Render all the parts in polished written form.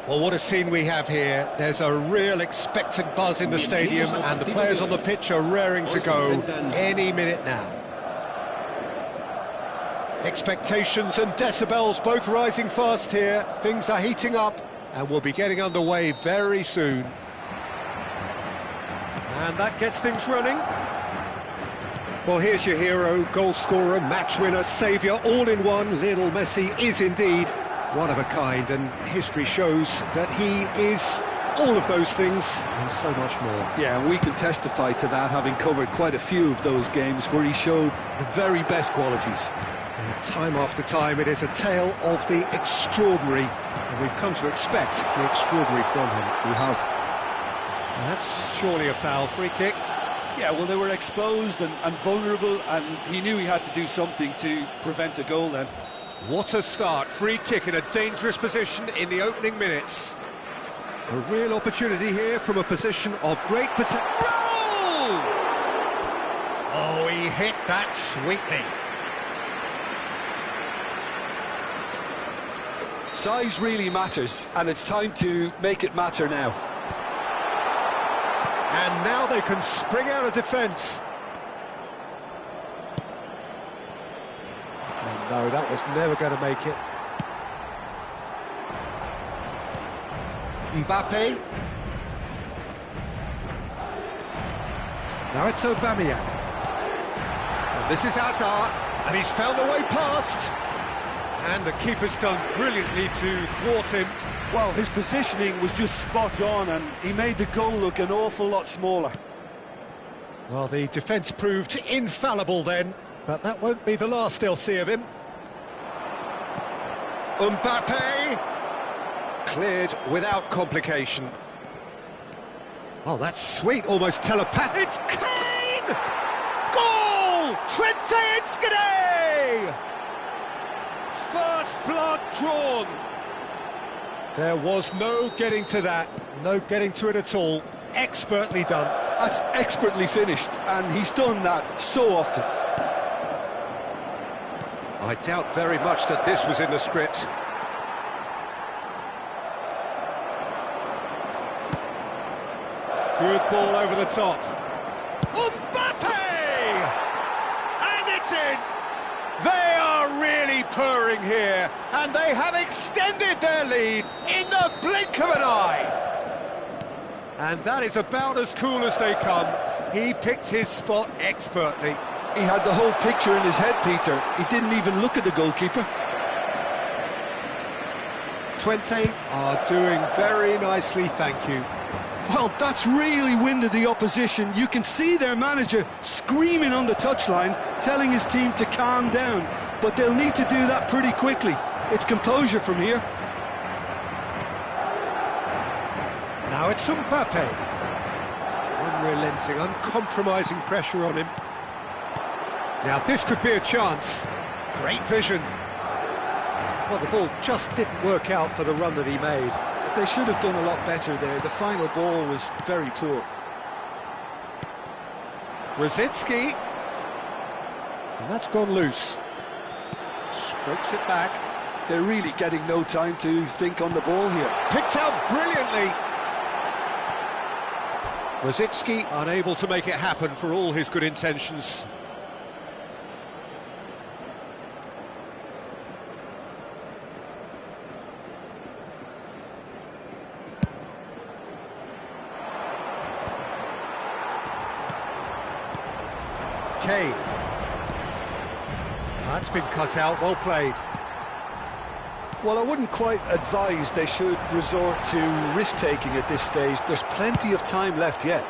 Well, what a scene we have here. There's a real expectant buzz in the stadium, and the players on the pitch are raring to go any minute now. Expectations and decibels both rising fast here. Things are heating up, and we'll be getting underway very soon. And that gets things running. Well, here's your hero, goal scorer, match winner, saviour, all in one. Lionel Messi is indeed one of a kind, and history shows that he is all of those things and so much more. Yeah, and we can testify to that, having covered quite a few of those games where he showed the very best qualities. And time after time, it is a tale of the extraordinary, and we've come to expect the extraordinary from him. We have. And that's surely a foul. Free kick. Yeah, well, they were exposed and vulnerable, and he knew he had to do something to prevent a goal then. What a start. Free kick in a dangerous position in the opening minutes. A real opportunity here from a position of great potential. No! Oh, he hit that sweetly. Size really matters, and it's time to make it matter now. And now they can spring out of defence. And no, that was never going to make it. Mbappe. Now it's Aubameyang. And this is Hazard, and he's found a way past. And the keeper's done brilliantly to thwart him. Well, his positioning was just spot on, and he made the goal look an awful lot smaller. Well, the defence proved infallible then, but that won't be the last they'll see of him. Mbappe! Cleared without complication. Oh, that's sweet, almost telepathic. It's Kane! Goal! Trent-Alexander! First blood drawn. There was no getting to that, no getting to it at all. Expertly done. That's expertly finished, and he's done that so often. I doubt very much that this was in the script. Good ball over the top. Mbappe! And it's in! They are really purring here, and they have extended their lead in the blink of an eye. And that is about as cool as they come. He picked his spot expertly. He had the whole picture in his head, Peter. He didn't even look at the goalkeeper. Twente are doing very nicely, thank you. Well, that's really winded the opposition. You can see their manager screaming on the touchline, telling his team to calm down. But they'll need to do that pretty quickly. It's composure from here. Now it's Mbappe. Unrelenting, uncompromising pressure on him. Now this could be a chance. Great vision. Well, the ball just didn't work out for the run that he made. They should have done a lot better there. The final ball was very poor. Rosicki. And that's gone loose. Strokes it back. They're really getting no time to think on the ball here. Picked out brilliantly. Rosicki unable to make it happen for all his good intentions. Kane. That's been cut out, well played. Well, I wouldn't quite advise they should resort to risk-taking at this stage. There's plenty of time left yet.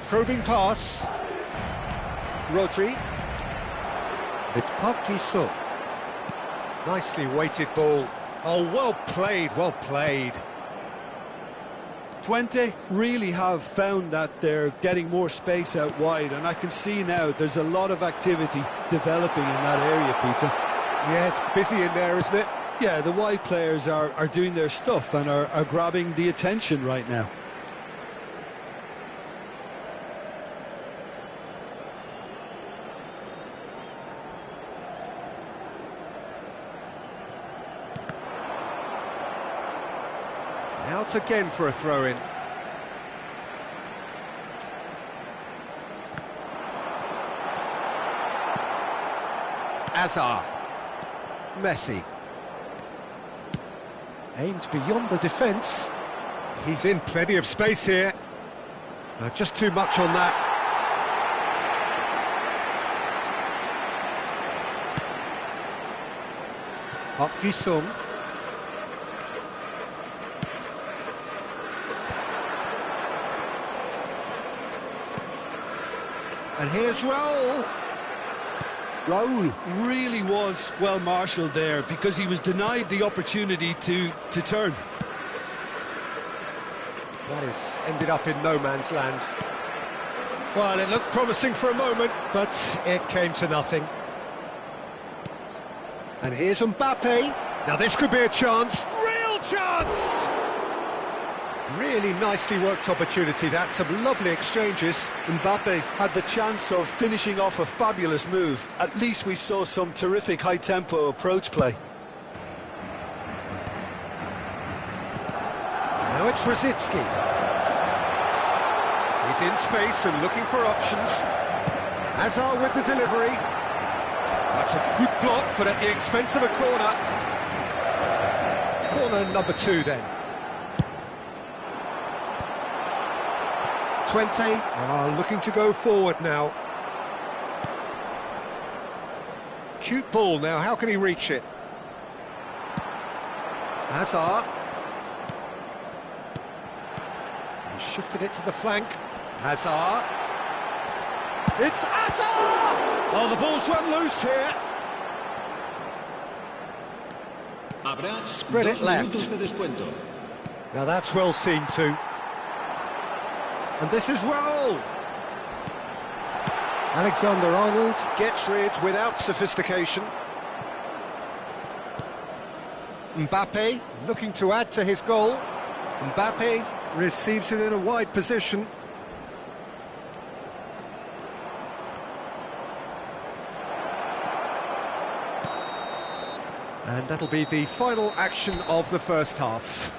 Probing pass. Rodri. It's Park Ji-sung. Nicely weighted ball. Oh, well played, well played. Twente really have found that they're getting more space out wide, and I can see now there's a lot of activity developing in that area, Peter. Yeah, it's busy in there, isn't it? Yeah, the wide players are doing their stuff and are grabbing the attention right now. Out again for a throw-in. Azar. Messi. Aimed beyond the defence. He's in plenty of space here. Just too much on that. Sung. And here's Raul. Raul really was well marshalled there because he was denied the opportunity to turn. That has ended up in no man's land. Well, it looked promising for a moment, but it came to nothing. And here's Mbappe. Now this could be a chance. Real chance! Really nicely worked opportunity. That's some lovely exchanges. Mbappe had the chance of finishing off a fabulous move. At least we saw some terrific high-tempo approach play. Now it's Rosicky. He's in space and looking for options. Hazard with the delivery. That's a good block, but at the expense of a corner. Corner number 2 then. 20 are looking to go forward now. Cute ball now, how can he reach it? Hazard. He shifted it to the flank. Hazard. It's Hazard! Oh, the ball's run loose here. Spread it left. Now that's well seen too. And this is Raul. Alexander-Arnold gets rid without sophistication. Mbappe looking to add to his goal. Mbappe receives it in a wide position. And that'll be the final action of the first half.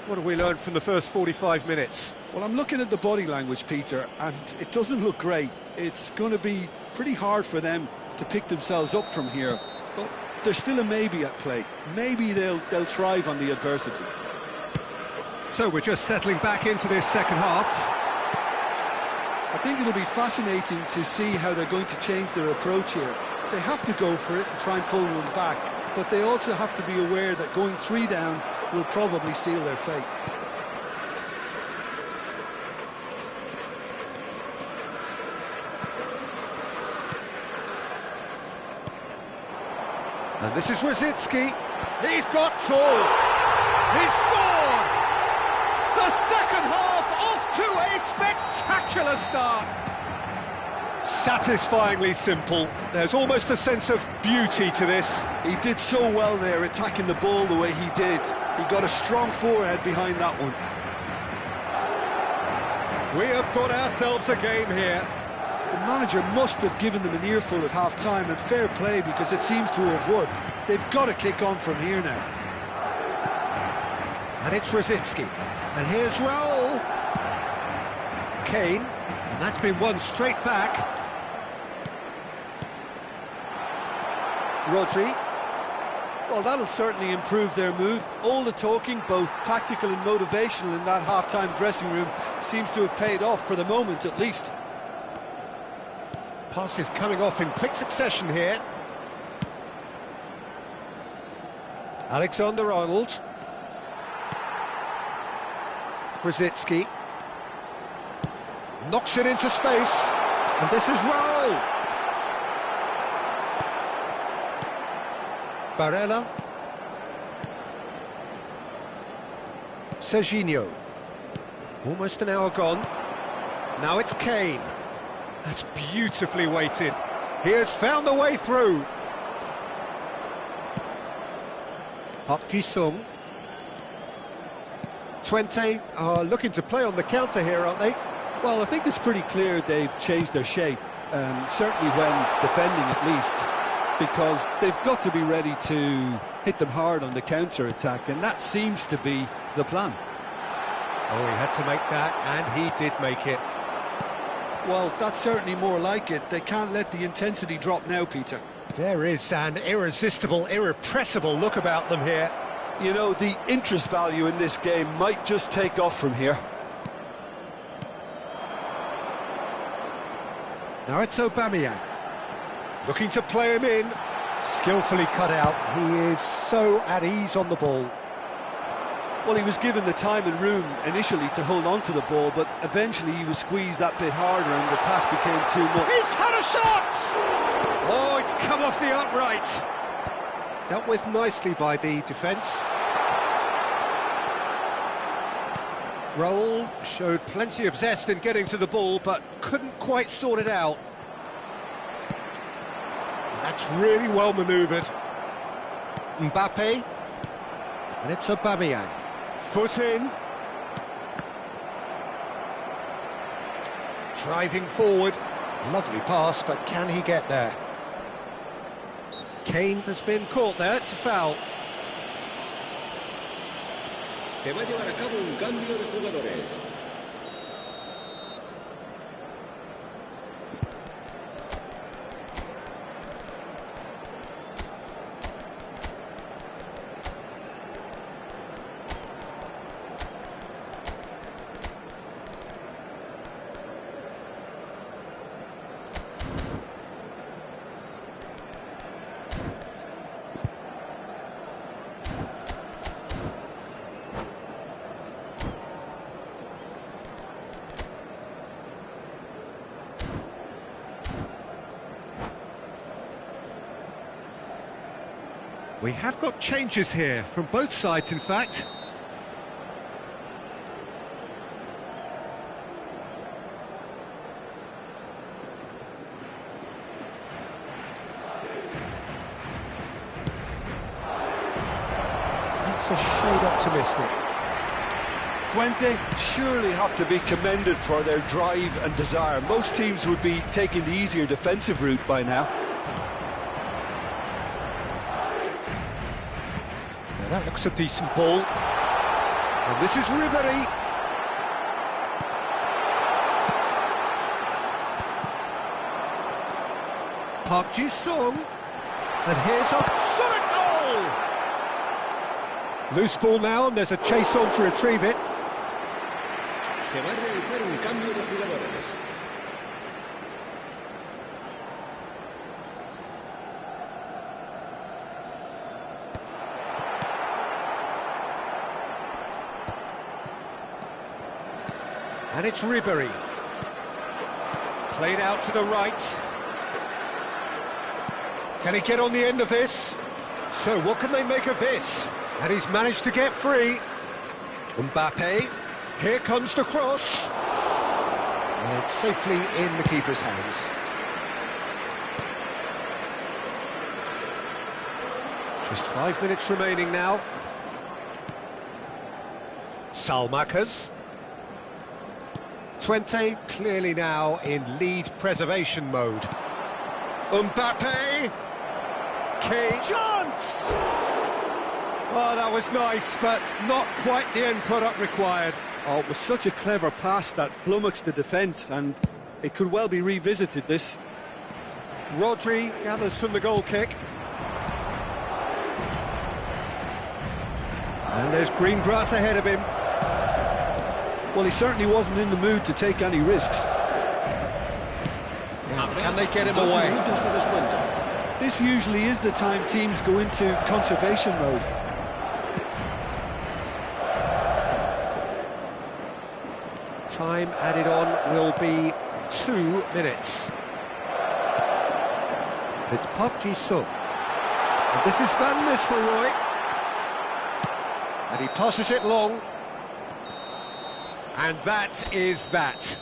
What have we learned from the first 45 minutes? Well, I'm looking at the body language, Peter, and it doesn't look great. It's going to be pretty hard for them to pick themselves up from here. But there's still a maybe at play. Maybe they'll thrive on the adversity. So we're just settling back into this second half. I think it'll be fascinating to see how they're going to change their approach here. They have to go for it and try and pull one back, but they also have to be aware that going 3 down will probably seal their fate. And this is Rosicky. He's got tall. He's scored! The second half off to a spectacular start. Satisfyingly simple. There's almost a sense of beauty to this. He did so well there, attacking the ball the way he did. He got a strong forehead behind that one. We have got ourselves a game here. The manager must have given them an earful at half-time, and fair play because it seems to have worked. They've got to kick on from here now. And it's Rosicky. And here's Raul. Kane. And that's been won straight back. Rodri. Well, that'll certainly improve their mood. All the talking, both tactical and motivational, in that half-time dressing room seems to have paid off, for the moment at least. Passes coming off in quick succession here. Alexander-Arnold. Rosicky. Knocks it into space. And this is Raul. Barella. Serginho. Almost an hour gone. Now it's Kane. That's beautifully weighted. He has found the way through. Sung. 20 are looking to play on the counter here, aren't they? Well, I think it's pretty clear they've changed their shape, certainly when defending at least. because they've got to be ready to hit them hard on the counter-attack, and that seems to be the plan. Oh, he had to make that, and he did make it. Well, that's certainly more like it. They can't let the intensity drop now, Peter. There is an irresistible, irrepressible look about them here. You know, the interest value in this game might just take off from here. Now it's Aubameyang. Looking to play him in. Skillfully cut out. He is so at ease on the ball. Well, he was given the time and room initially to hold on to the ball, but eventually he was squeezed that bit harder and the task became too much. He's had a shot! Oh, it's come off the upright. Dealt with nicely by the defence. Roll showed plenty of zest in getting to the ball, but couldn't quite sort it out. And that's really well manoeuvred. Mbappe. And it's Aubameyang. Foot in. Driving forward. Lovely pass, but can he get there? Kane has been caught there, it's a foul. Se va a llevar a cabo un cambio de jugadores. We have got changes here, from both sides in fact. That's a shade optimistic. Twente surely have to be commended for their drive and desire. Most teams would be taking the easier defensive route by now. That looks a decent ball. And this is Ribery. Park Ji-sung. And here's a solid goal! Loose ball now, and there's a chase on to retrieve it. Se va a realizar un cambio de jugadores. And it's Ribery. Played out to the right. Can he get on the end of this? So what can they make of this? And he's managed to get free. Mbappe. Here comes the cross. And it's safely in the keeper's hands. Just 5 minutes remaining now. Salmakas. Twente clearly now in lead preservation mode. Mbappe! Kane! Chance! Oh, that was nice, but not quite the end product required. Oh, it was such a clever pass that flummoxed the defence, and it could well be revisited, this. Rodri gathers from the goal kick. And there's green grass ahead of him. Well, he certainly wasn't in the mood to take any risks. Now, can they get him away? This usually is the time teams go into conservation mode. Time added on will be 2 minutes. It's Park Ji-sung. And this is Van Nistelrooy. And he passes it long. And that is that.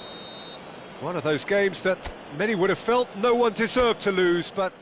One of those games that many would have felt no one deserved to lose, but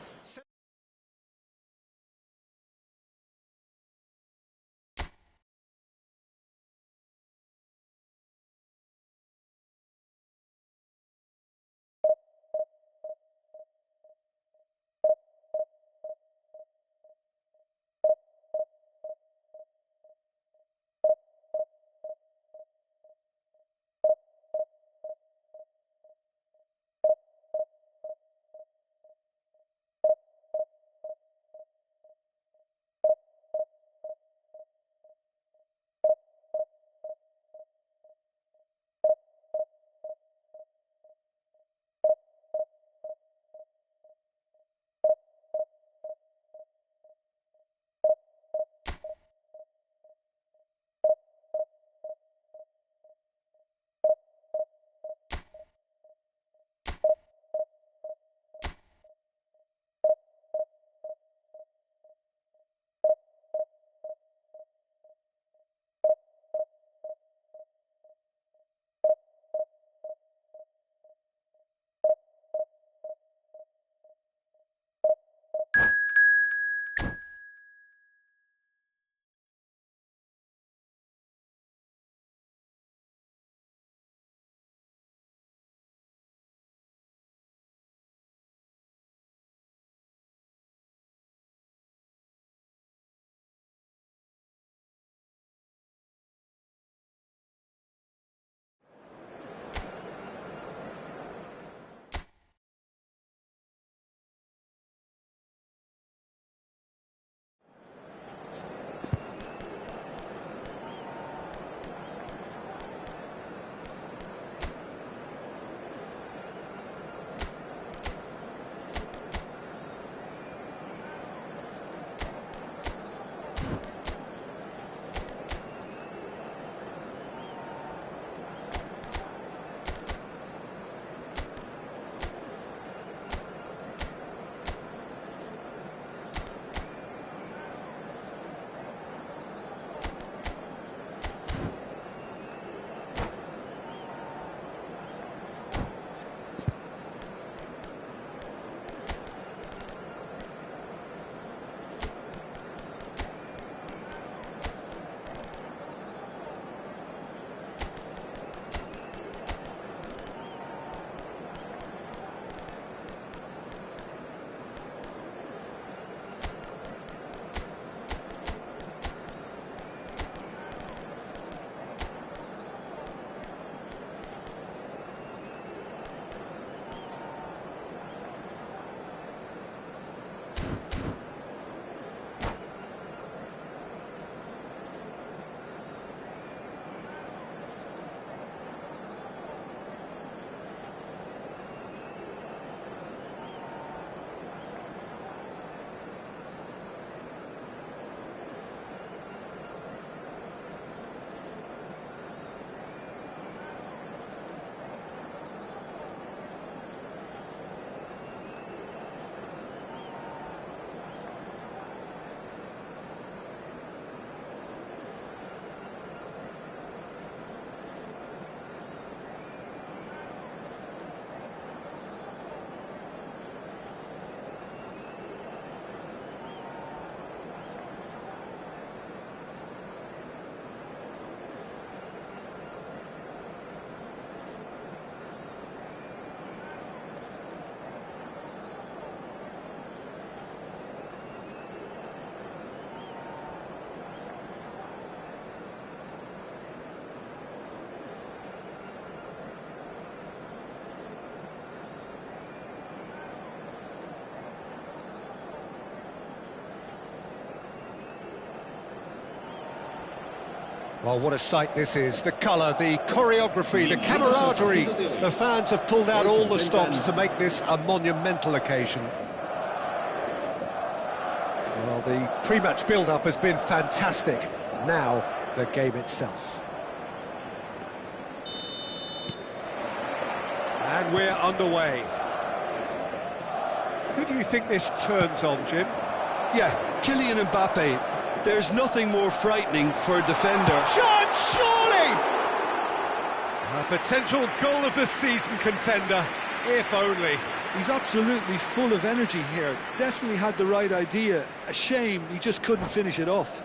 Well, what a sight this is. The colour, the choreography, the camaraderie. The fans have pulled out all the stops to make this a monumental occasion. Well, the pre-match build-up has been fantastic. Now, the game itself. And we're underway. Who do you think this turns on, Jim? Yeah, Kylian Mbappe. There's nothing more frightening for a defender. Chance, surely! A potential goal of the season contender, if only. He's absolutely full of energy here. Definitely had the right idea. A shame he just couldn't finish it off.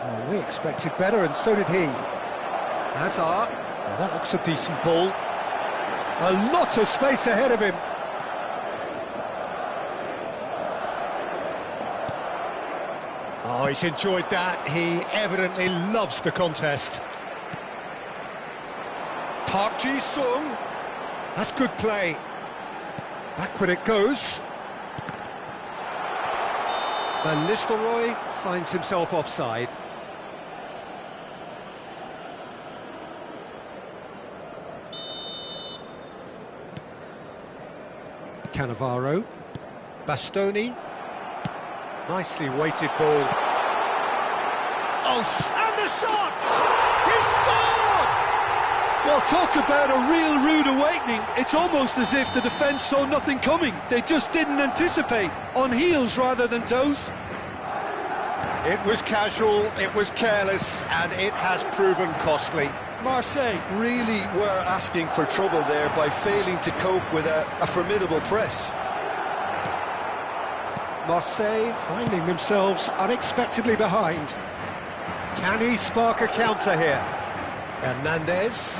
Well, we expected better, and so did he. Hazard. Well, that looks a decent ball. A lot of space ahead of him. Oh, he's enjoyed that. He evidently loves the contest. Park Ji-sung. That's good play. Backward it goes. Van Nistelrooy finds himself offside. Cannavaro. Bastoni. Nicely weighted ball. Oh, and the shot! He scored! Well, talk about a real rude awakening. It's almost as if the defence saw nothing coming. They just didn't anticipate. On heels rather than toes. It was casual, it was careless, and it has proven costly. Marseille really were asking for trouble there by failing to cope with a formidable press. Marseille finding themselves unexpectedly behind. Can he spark a counter here? Hernandez.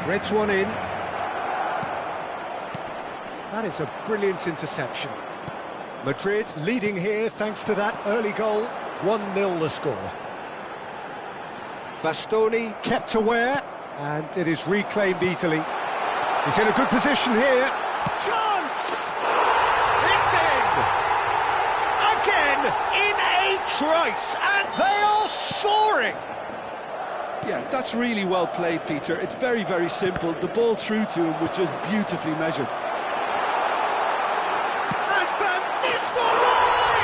Threads one in. That is a brilliant interception. Madrid leading here thanks to that early goal. 1-0 the score. Bastoni kept aware, and it is reclaimed easily. He's in a good position here. Chance! It's in! Again, in a trice, and they are soaring! Yeah, that's really well played, Peter. It's very, very simple. The ball through to him was just beautifully measured. And Van Nistelrooy!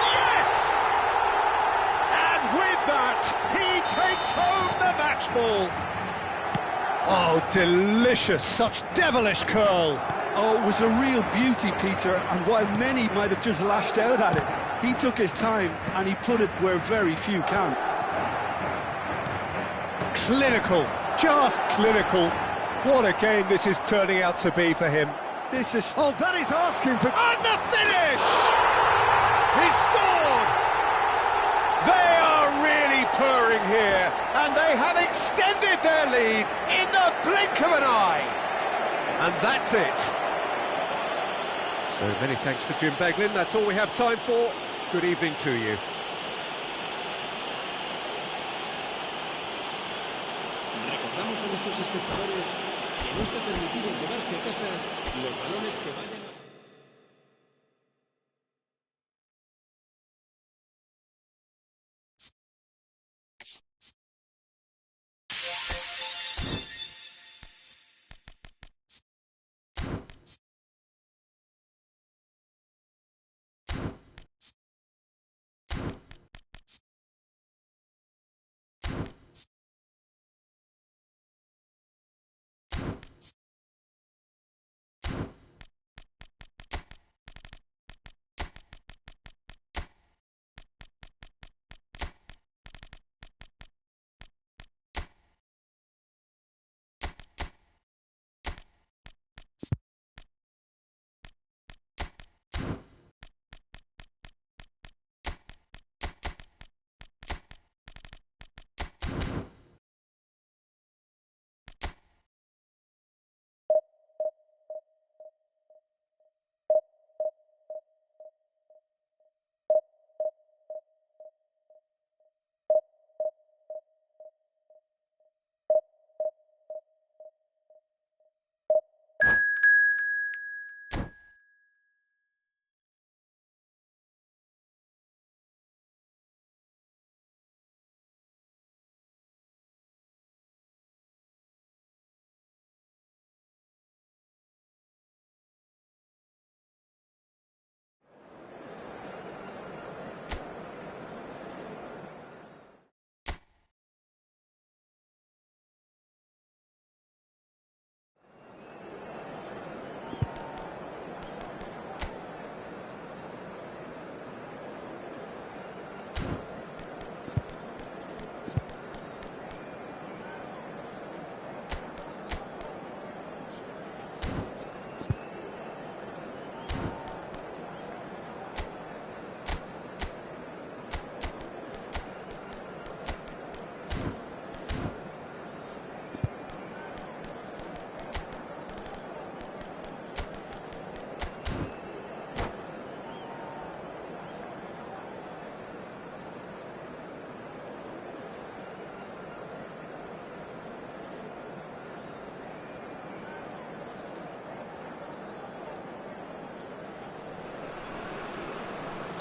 Yes! And with that, he takes home the match ball. Oh, delicious, such devilish curl. Oh, it was a real beauty, Peter, and while many might have just lashed out at it, he took his time and he put it where very few can. Clinical, just clinical. What a game this is turning out to be for him. This is... Oh, that is asking for... And the finish! He scored! They are really purring here, and they have extended their lead in the blink of an eye. And that's it. So many thanks to Jim Beglin. That's all we have time for. Good evening to you. Recordamos a nuestros espectadores que no está permitido llevarse a casa los balones que vayan a...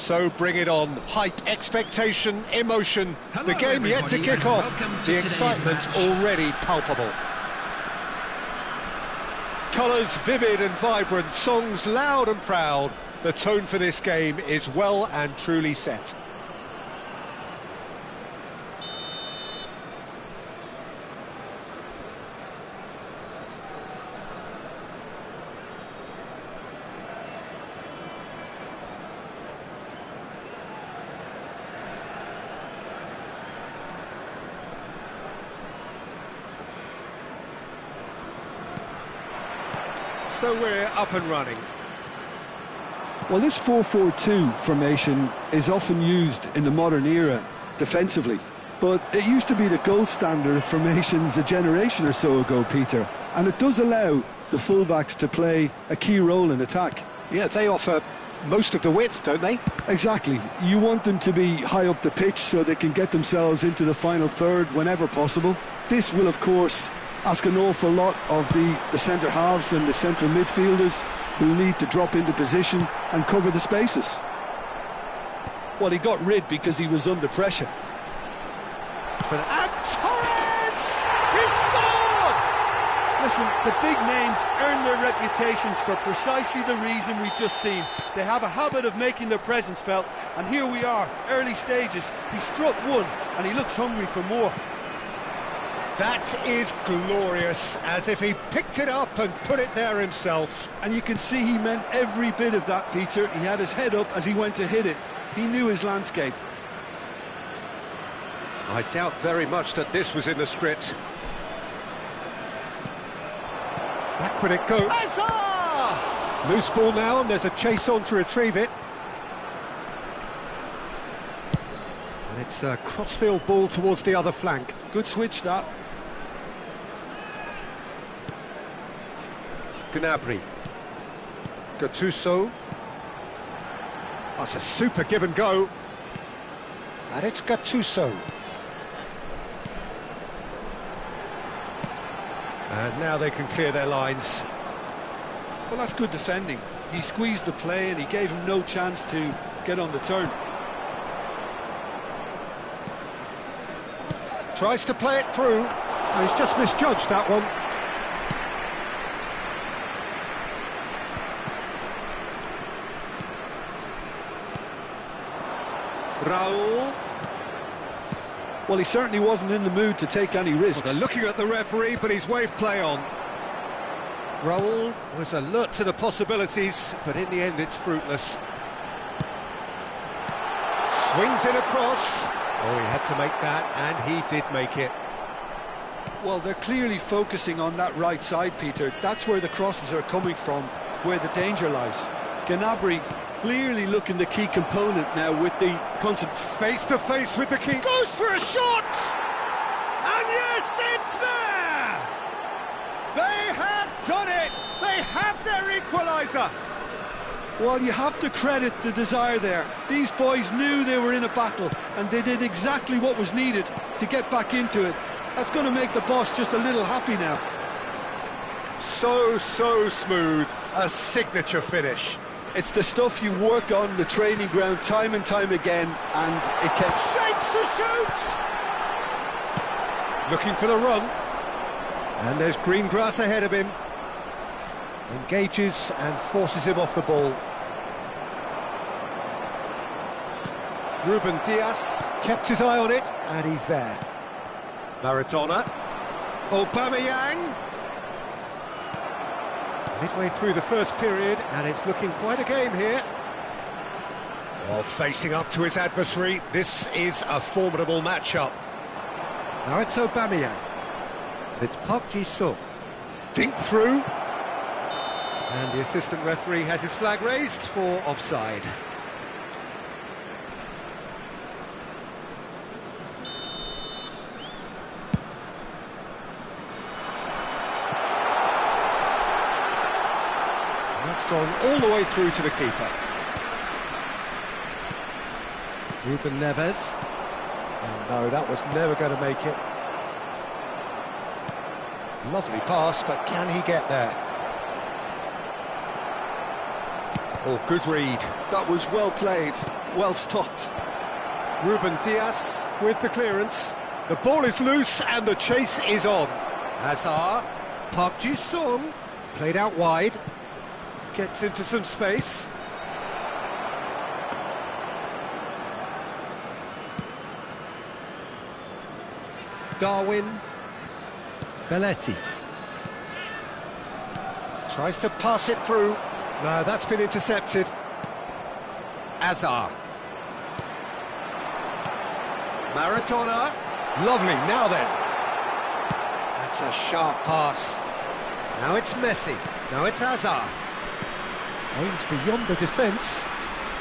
So bring it on. Hype, expectation, emotion. Hello, The game yet to everybody, kick and off. welcome to The today's excitement match. already palpable. Colours vivid and vibrant, songs loud and proud. The tone for this game is well and truly set. So we're up and running. Well, this 4-4-2 formation is often used in the modern era defensively, but it used to be the gold standard of formations a generation or so ago, Peter, and it does allow the fullbacks to play a key role in attack. Yeah, they offer most of the width, don't they? Exactly. You want them to be high up the pitch so they can get themselves into the final third whenever possible. This will, of course, ask an awful lot of the centre halves and the central midfielders, who need to drop into position and cover the spaces. Well, he got rid because he was under pressure. And Torres! He scored! Listen, the big names earn their reputations for precisely the reason we've just seen. They have a habit of making their presence felt, and here we are, early stages. He struck one, and he looks hungry for more. That is glorious, as if he picked it up and put it there himself. And you can see he meant every bit of that, Peter. He had his head up as he went to hit it. He knew his landscape. I doubt very much that this was in the script. Back would it go. Hazard! Loose ball now, and there's a chase on to retrieve it. And it's a crossfield ball towards the other flank. Good switch, that. Gnabry. Gattuso. That's a super give and go. And it's Gattuso. And now they can clear their lines. Well, that's good defending. He squeezed the play and he gave him no chance to get on the turn. Tries to play it through. Oh, he's just misjudged that one. Raul. Well, he certainly wasn't in the mood to take any risks. Well, they're looking at the referee, but he's waved play on. Raul was alert to the possibilities, but in the end it's fruitless. Swings it across. Oh, he had to make that, and he did make it. Well, they're clearly focusing on that right side, Peter. That's where the crosses are coming from, where the danger lies. Gnabry clearly looking the key component now with the constant face-to-face with the keeper. Goes for a shot! And yes, it's there! They have done it! They have their equaliser! Well, you have to credit the desire there. These boys knew they were in a battle, and they did exactly what was needed to get back into it. That's going to make the boss just a little happy now. So smooth. A signature finish. It's the stuff you work on the training ground time and time again, and it can... Shapes to shoot! Looking for the run. And there's green grass ahead of him. Engages and forces him off the ball. Ruben Dias kept his eye on it, and he's there. Maradona. Aubameyang. Midway through the first period, and it's looking quite a game here. Well, facing up to his adversary, this is a formidable matchup. Now it's Aubameyang. It's Park Ji-sung. Dink through. And the assistant referee has his flag raised for offside. That's gone all the way through to the keeper. Ruben Neves. Oh no, that was never going to make it. Lovely pass, but can he get there? Oh, good read. That was well played, well stopped. Ruben Dias with the clearance. The ball is loose and the chase is on. Hazard, Park Ji-sung, played out wide. Gets into some space. Darwin. Belletti. Tries to pass it through. No, that's been intercepted. Hazard. Maradona. Lovely, now then. That's a sharp pass. Now it's Messi. Now it's Hazard. Aimed beyond the defence.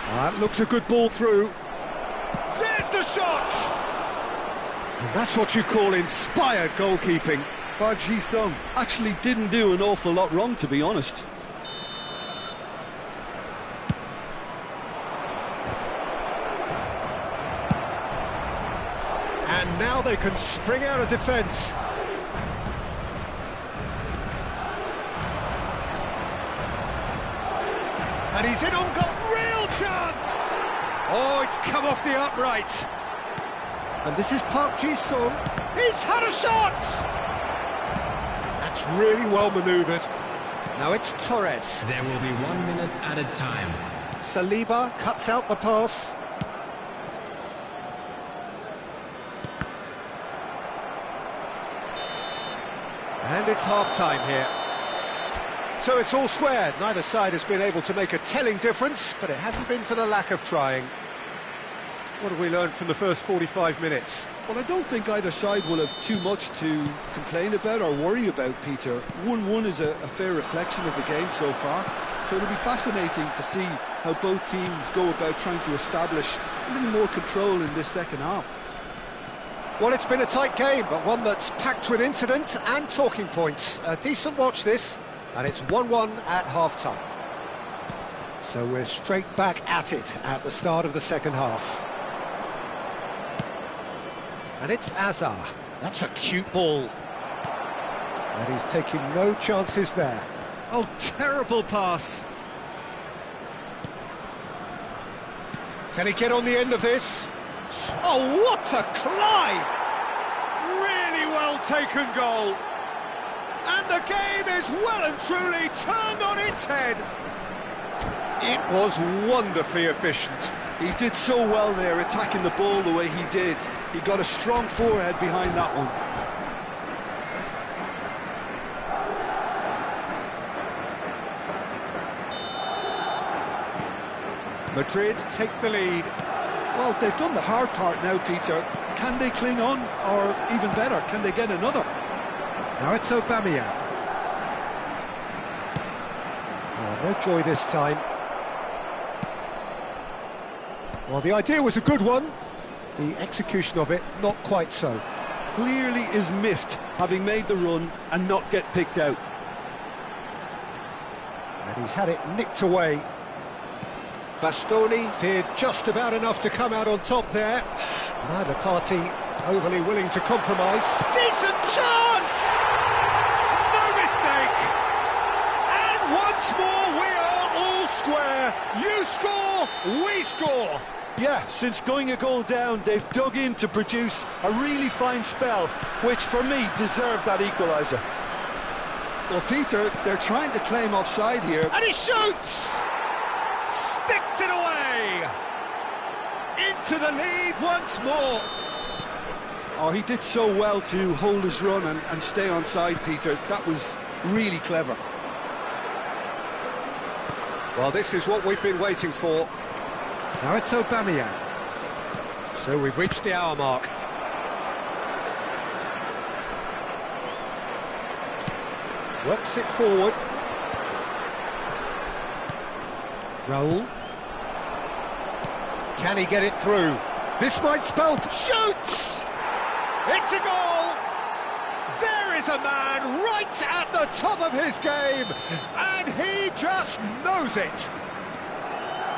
That looks a good ball through. There's the shot! And that's what you call inspired goalkeeping. Park Ji-sung actually didn't do an awful lot wrong, to be honest. And now they can spring out of defence. And he's in on goal, real chance! Oh, it's come off the upright. And this is Park Ji-sung. He's had a shot! That's really well manoeuvred. Now it's Torres. There will be 1 minute added time. Saliba cuts out the pass. And it's half-time here. So it's all square. Neither side has been able to make a telling difference, but it hasn't been for the lack of trying. What have we learned from the first 45 minutes? Well, I don't think either side will have too much to complain about or worry about, Peter. 1-1 is a fair reflection of the game so far, so it'll be fascinating to see how both teams go about trying to establish a little more control in this second half. Well, it's been a tight game, but one that's packed with incident and talking points. A decent watch this, and it's 1-1 at half-time. So we're straight back at it at the start of the second half. And it's Azar. That's a cute ball. And he's taking no chances there. Oh, terrible pass. Can he get on the end of this? Oh, what a climb! Really well taken goal. And the game is well and truly turned on its head. It was wonderfully efficient. He did so well there, attacking the ball the way he did. He got a strong forehead behind that one. Madrid take the lead. Well, they've done the hard part now, Peter. Can they cling on, or even better, can they get another? Now it's Aubameyang. Oh, no joy this time. Well, the idea was a good one. The execution of it, not quite so. Clearly is miffed, having made the run and not get picked out. And he's had it nicked away. Bastoni did just about enough to come out on top there. Neither party overly willing to compromise. Decent chance! No mistake! And once more we are all square. You score, we score. Yeah, since going a goal down, they've dug in to produce a really fine spell, which for me deserved that equaliser. Well, Peter, they're trying to claim offside here. And he shoots! Sticks it away! Into the lead once more. Oh, he did so well to hold his run and stay onside, Peter. That was really clever. Well, this is what we've been waiting for. Now it's Aubameyang. So we've reached the hour mark. Works it forward. Raul. Can he get it through? This might spell... Shoots! It's a goal! There is a man right at the top of his game, and he just knows it.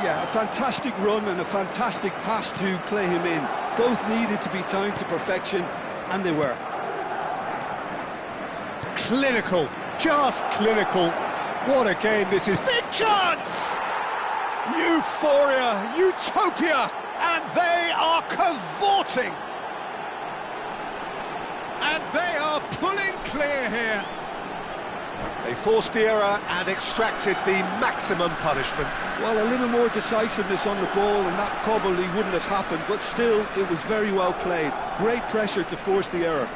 Yeah, a fantastic run and a fantastic pass to play him in. Both needed to be timed to perfection, and they were. Clinical, just clinical. What a game this is. Big chance! Euphoria, utopia, and they are cavorting. And they are pulling clear here. They forced the error and extracted the maximum punishment. Well, a little more decisiveness on the ball and that probably wouldn't have happened, but still, it was very well played. Great pressure to force the error.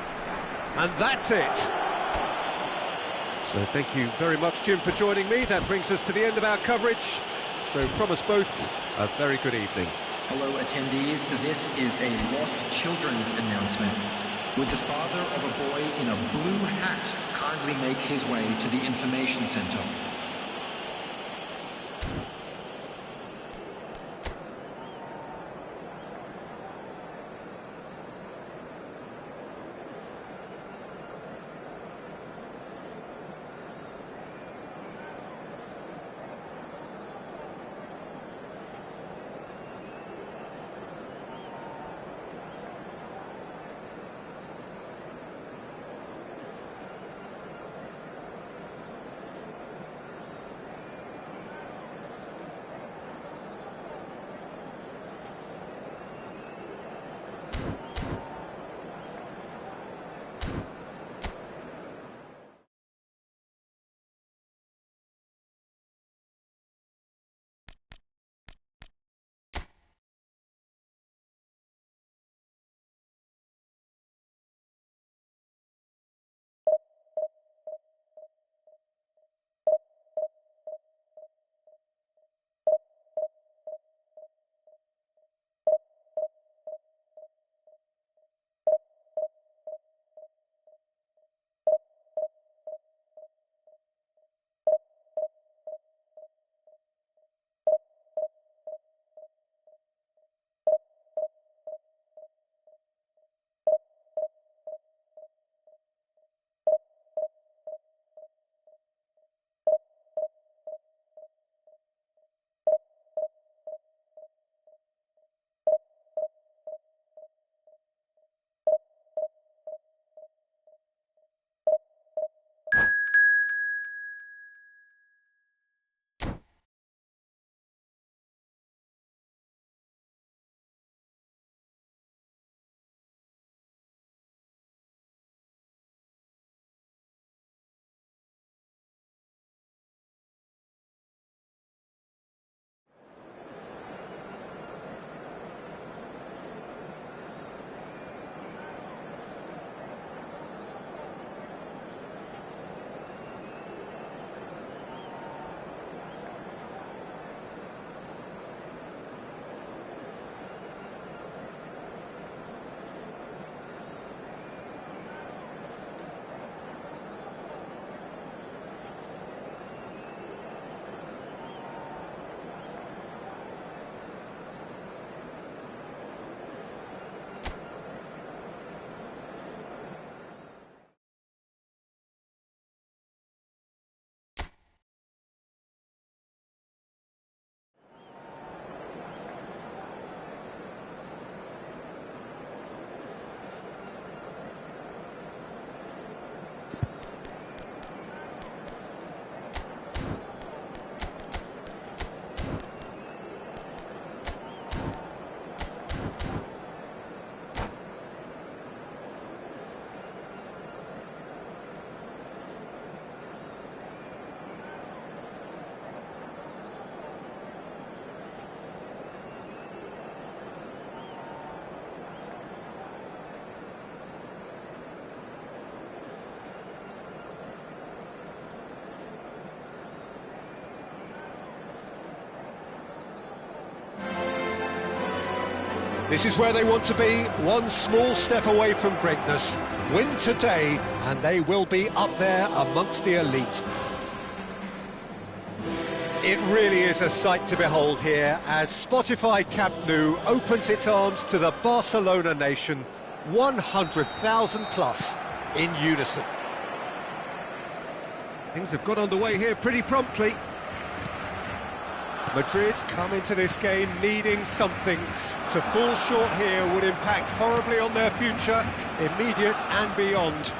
And that's it. So thank you very much, Jim, for joining me. That brings us to the end of our coverage. So from us both, a very good evening. Hello, attendees. This is a lost children's announcement. Would the father of a boy in a blue hat kindly make his way to the information center? This is where they want to be, one small step away from greatness. Win today, and they will be up there amongst the elite. It really is a sight to behold here, as Spotify Camp Nou opens its arms to the Barcelona nation, 100,000 plus in unison. Things have got underway here pretty promptly. Madrid come into this game needing something. To fall short here would impact horribly on their future, immediate and beyond.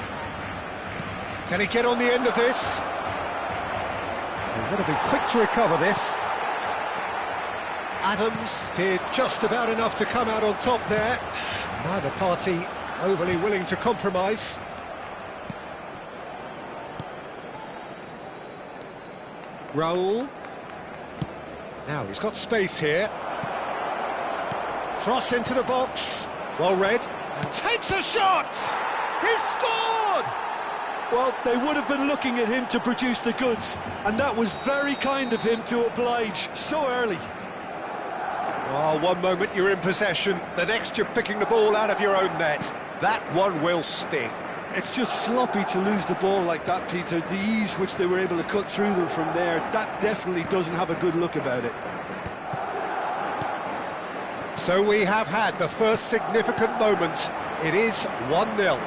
Can he get on the end of this? They've got to be quick to recover this. Adams did just about enough to come out on top there. Neither party overly willing to compromise. Raul. Now he's got space here. Cross into the box. Well read. And takes a shot! He's scored! Well, they would have been looking at him to produce the goods, and that was very kind of him to oblige so early. Oh, one moment you're in possession, the next you're picking the ball out of your own net. That one will sting. It's just sloppy to lose the ball like that, Peter. The ease which they were able to cut through them from there, that definitely doesn't have a good look about it. So we have had the first significant moment. It is 1-0.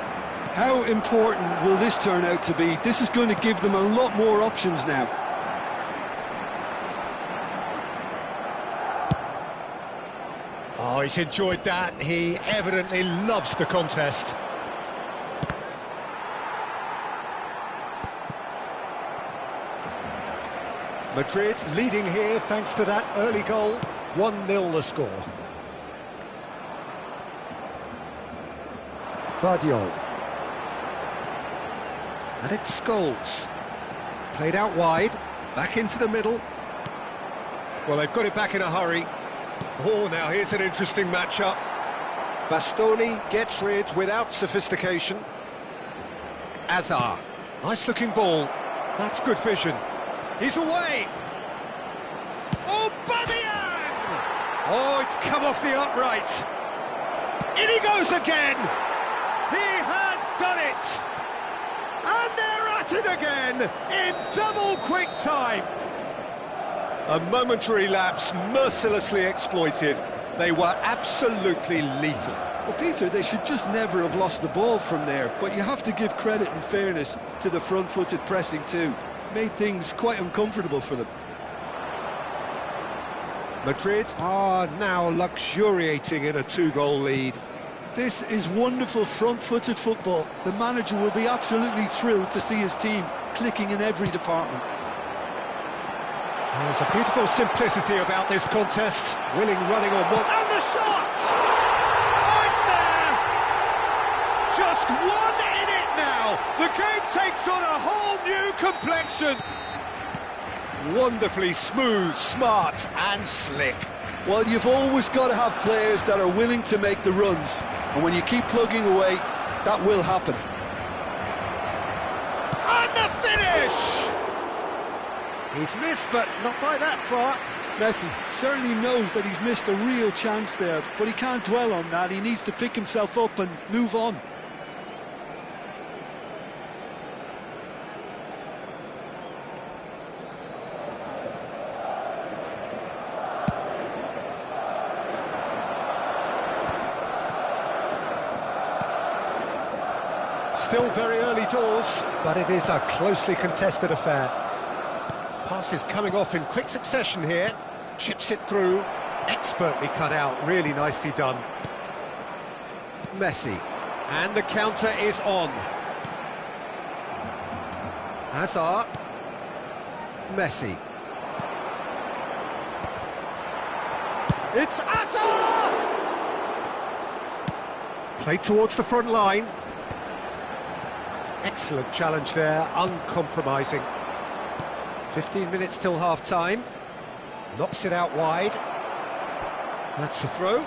How important will this turn out to be? This is going to give them a lot more options now. Oh, he's enjoyed that. He evidently loves the contest. Madrid leading here thanks to that early goal. 1-0 the score. Guardiola. And it's Scholes. Played out wide, back into the middle. Well, they've got it back in a hurry. Oh, now here's an interesting matchup. Bastoni gets rid without sophistication. Azar. Nice-looking ball. That's good vision. He's away! Oh, Aubameyang! Oh, it's come off the upright. In he goes again! He has done it! And they're at it again, in double quick time! A momentary lapse mercilessly exploited. They were absolutely lethal. Well, Peter, they should just never have lost the ball from there, but you have to give credit and fairness to the front-footed pressing too. Made things quite uncomfortable for them. Madrid are now luxuriating in a 2-goal lead. This is wonderful front-footed football. The manager will be absolutely thrilled to see his team clicking in every department. There's a beautiful simplicity about this contest. Willing running on one. And the shot! Oh, it's there! Just one in it now. The game takes on a whole new complexion. Wonderfully smooth, smart and slick. Well, you've always got to have players that are willing to make the runs. And when you keep plugging away, that will happen. And the finish! He's missed, but not by that far. Messi certainly knows that he's missed a real chance there, but he can't dwell on that. He needs to pick himself up and move on. Still very early doors, but it is a closely contested affair. Passes coming off in quick succession here. Chips it through. Expertly cut out. Really nicely done. Messi. And the counter is on. Hazard. Messi. It's Hazard! Played towards the front line. Excellent challenge there, uncompromising. 15 minutes till half-time. Knocks it out wide. That's the throw.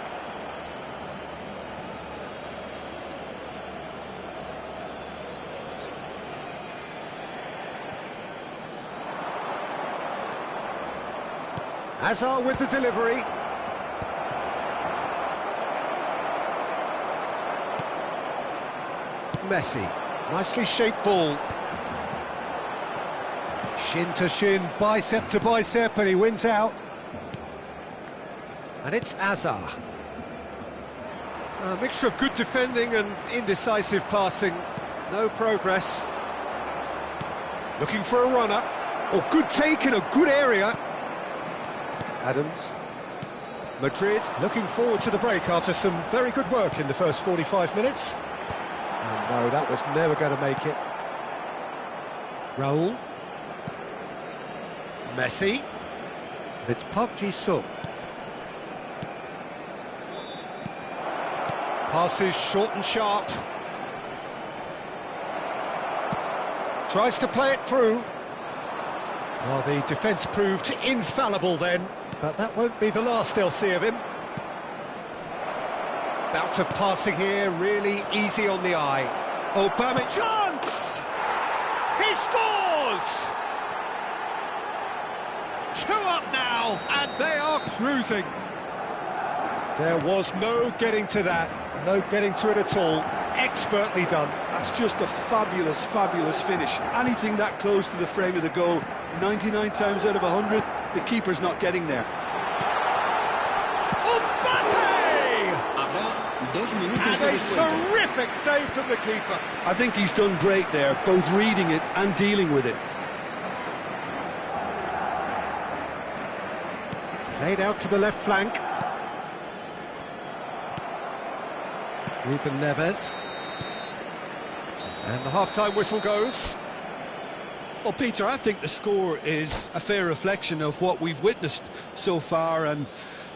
Hazard with the delivery. Messi. Nicely shaped ball. Shin to shin, bicep to bicep, and he wins out. And it's Azar. A mixture of good defending and indecisive passing. No progress. Looking for a runner. Oh, good take in a good area. Adams. Madrid looking forward to the break after some very good work in the first 45 minutes. And no, that was never going to make it. Raul. Messi. It's Park Ji-sung. Passes short and sharp. Tries to play it through. Well, the defence proved infallible then, but that won't be the last they'll see of him. Bout of passing here, really easy on the eye. Obama chance! He scores! 2 up now, and they are cruising. There was no getting to that, no getting to it at all. Expertly done. That's just a fabulous, fabulous finish. Anything that close to the frame of the goal, 99 times out of 100, the keeper's not getting there. And a terrific save from the keeper. I think he's done great there, both reading it and dealing with it. Played out to the left flank. Ruben Neves. And the half-time whistle goes. Well, Peter, I think the score is a fair reflection of what we've witnessed so far, and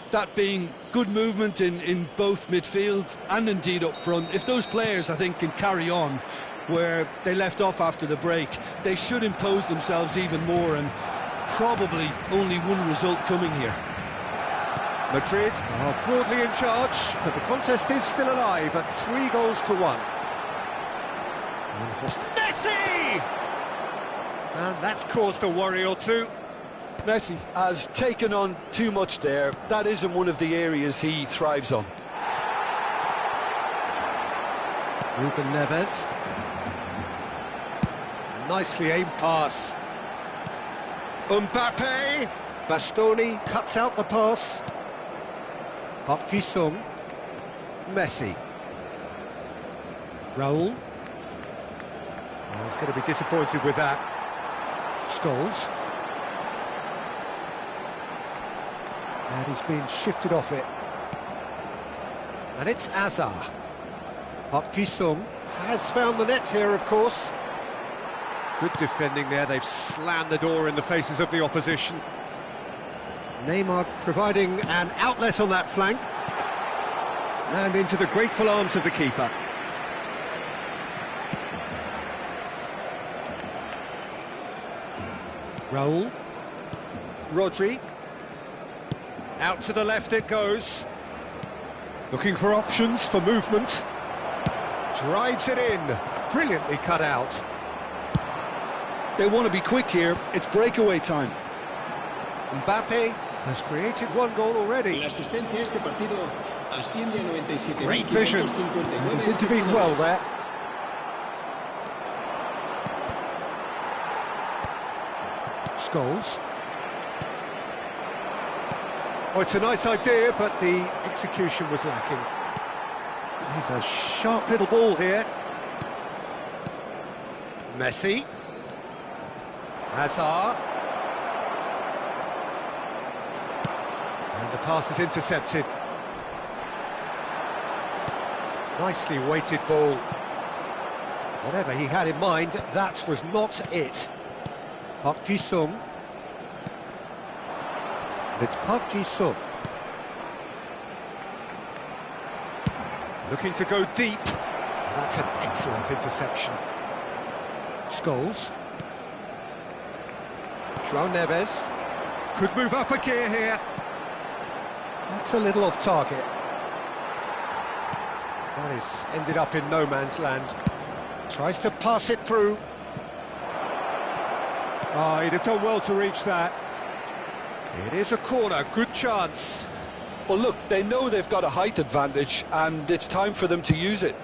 that being good movement in both midfield and indeed up front. If those players, I think, can carry on where they left off after the break, they should impose themselves even more, and probably only one result coming here. Madrid are broadly in charge, but the contest is still alive at 3-1. Messi! And that's caused a worry or two. Messi has taken on too much there. That isn't one of the areas he thrives on. Ruben Neves. Nicely aimed pass. Mbappe. Bastoni cuts out the pass. Park Ji-sung. Messi. Raul. Oh, he's going to be disappointed with that. Scholes. And he's been shifted off it. And it's Azar. Park Ji-sung has found the net here, of course. Good defending there. They've slammed the door in the faces of the opposition. Neymar providing an outlet on that flank. And into the grateful arms of the keeper. Raul. Rodri. Out to the left it goes. Looking for options for movement. Drives it in. Brilliantly cut out. They want to be quick here. It's breakaway time. Mbappe has created one goal already. Great vision. And he's intervened well there. Scholes. Oh, it's a nice idea, but the execution was lacking. He's a sharp little ball here. Messi. Hazard. And the pass is intercepted. Nicely weighted ball. Whatever he had in mind, that was not it. Park Ji-sung. It's Park Ji-sung. Looking to go deep. That's an excellent interception. Scholes. João Neves. Could move up a gear here. That's a little off target. That is ended up in no man's land. Tries to pass it through. Oh, he'd have done well to reach that. It is a corner, good chance. Well, look, they know they've got a height advantage, and it's time for them to use it.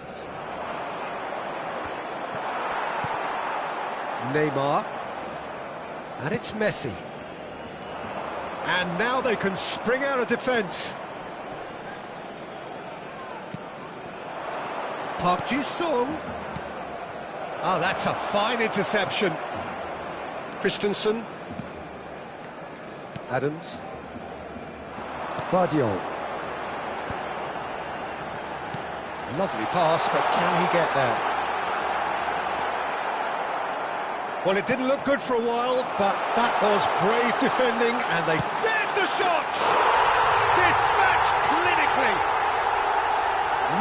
Neymar. And it's Messi. And now they can spring out of defence. Park Ji-sung. Oh, that's a fine interception. Christensen. Adams. Vardiol. Lovely pass, but can he get there? Well, it didn't look good for a while, but that was brave defending, and they... There's the shots! Dispatched clinically!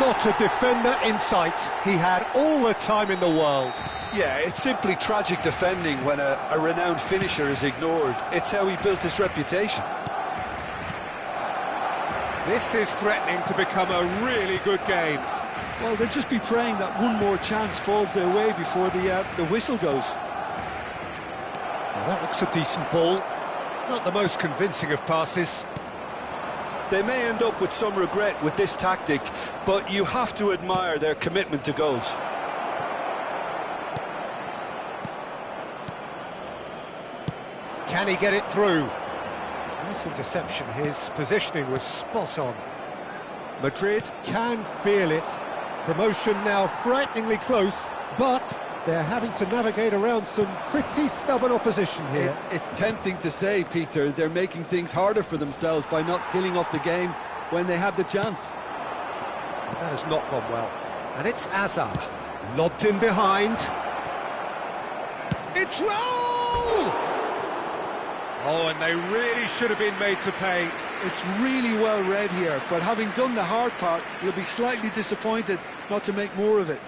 Not a defender in sight. He had all the time in the world. Yeah, it's simply tragic defending when a renowned finisher is ignored. It's how he built his reputation. This is threatening to become a really good game. Well, they'll just be praying that one more chance falls their way before the whistle goes. Well, that looks a decent ball. Not the most convincing of passes. They may end up with some regret with this tactic, but you have to admire their commitment to goals. Can he get it through? Nice interception. His positioning was spot on. Madrid can feel it. Promotion now frighteningly close, but they're having to navigate around some pretty stubborn opposition here. It's tempting to say, Peter, they're making things harder for themselves by not killing off the game when they had the chance. That has not gone well. And it's Azar. Lobbed in behind. It's Raul! Oh, and they really should have been made to pay. It's really well read here, but having done the hard part, you'll be slightly disappointed not to make more of it.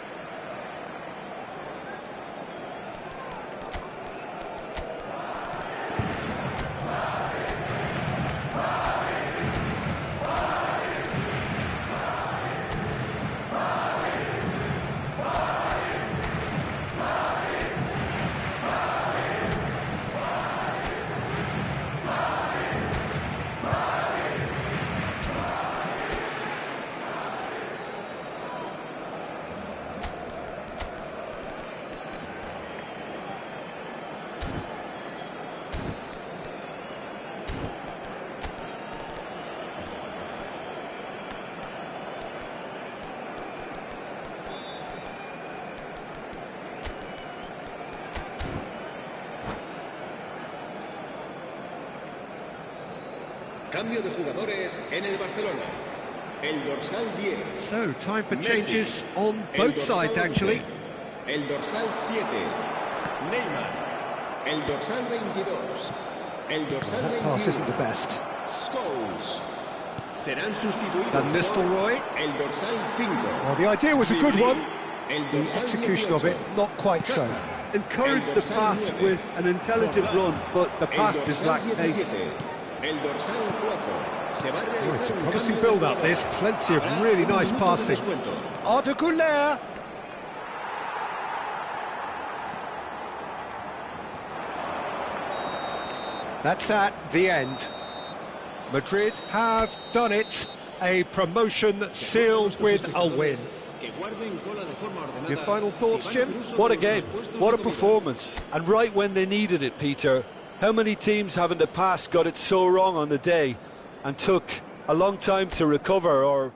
Cambio de jugadores en el Barcelona. El dorsal 10. So, time for Messi. changes on both sides, actually. El dorsal 7. Neymar. El dorsal 22. El dorsal That 21. pass isn't the best. Scholes. Serán sustituidos Van Nistelrooy. por el dorsal 5. Well, the idea was a good one. El The dorsal execution of it, 18. not quite so. Encourage the pass with an intelligent run, but the pass just lacked pace. El dorsal 4. Se va a Oh, it's a realizar un promising cambio de build-up. jugador. There's plenty of Habrá really un nice minuto de passing. descuento. Arda Güler. That's at the end. Madrid have done it. A promotion sealed with a win. Que guarden cola de forma ordenada. Your final thoughts, Si Jim? van incluso What a los game, puestos what a de performance, and right when they needed it, Peter. How many teams have in the past got it so wrong on the day and took a long time to recover or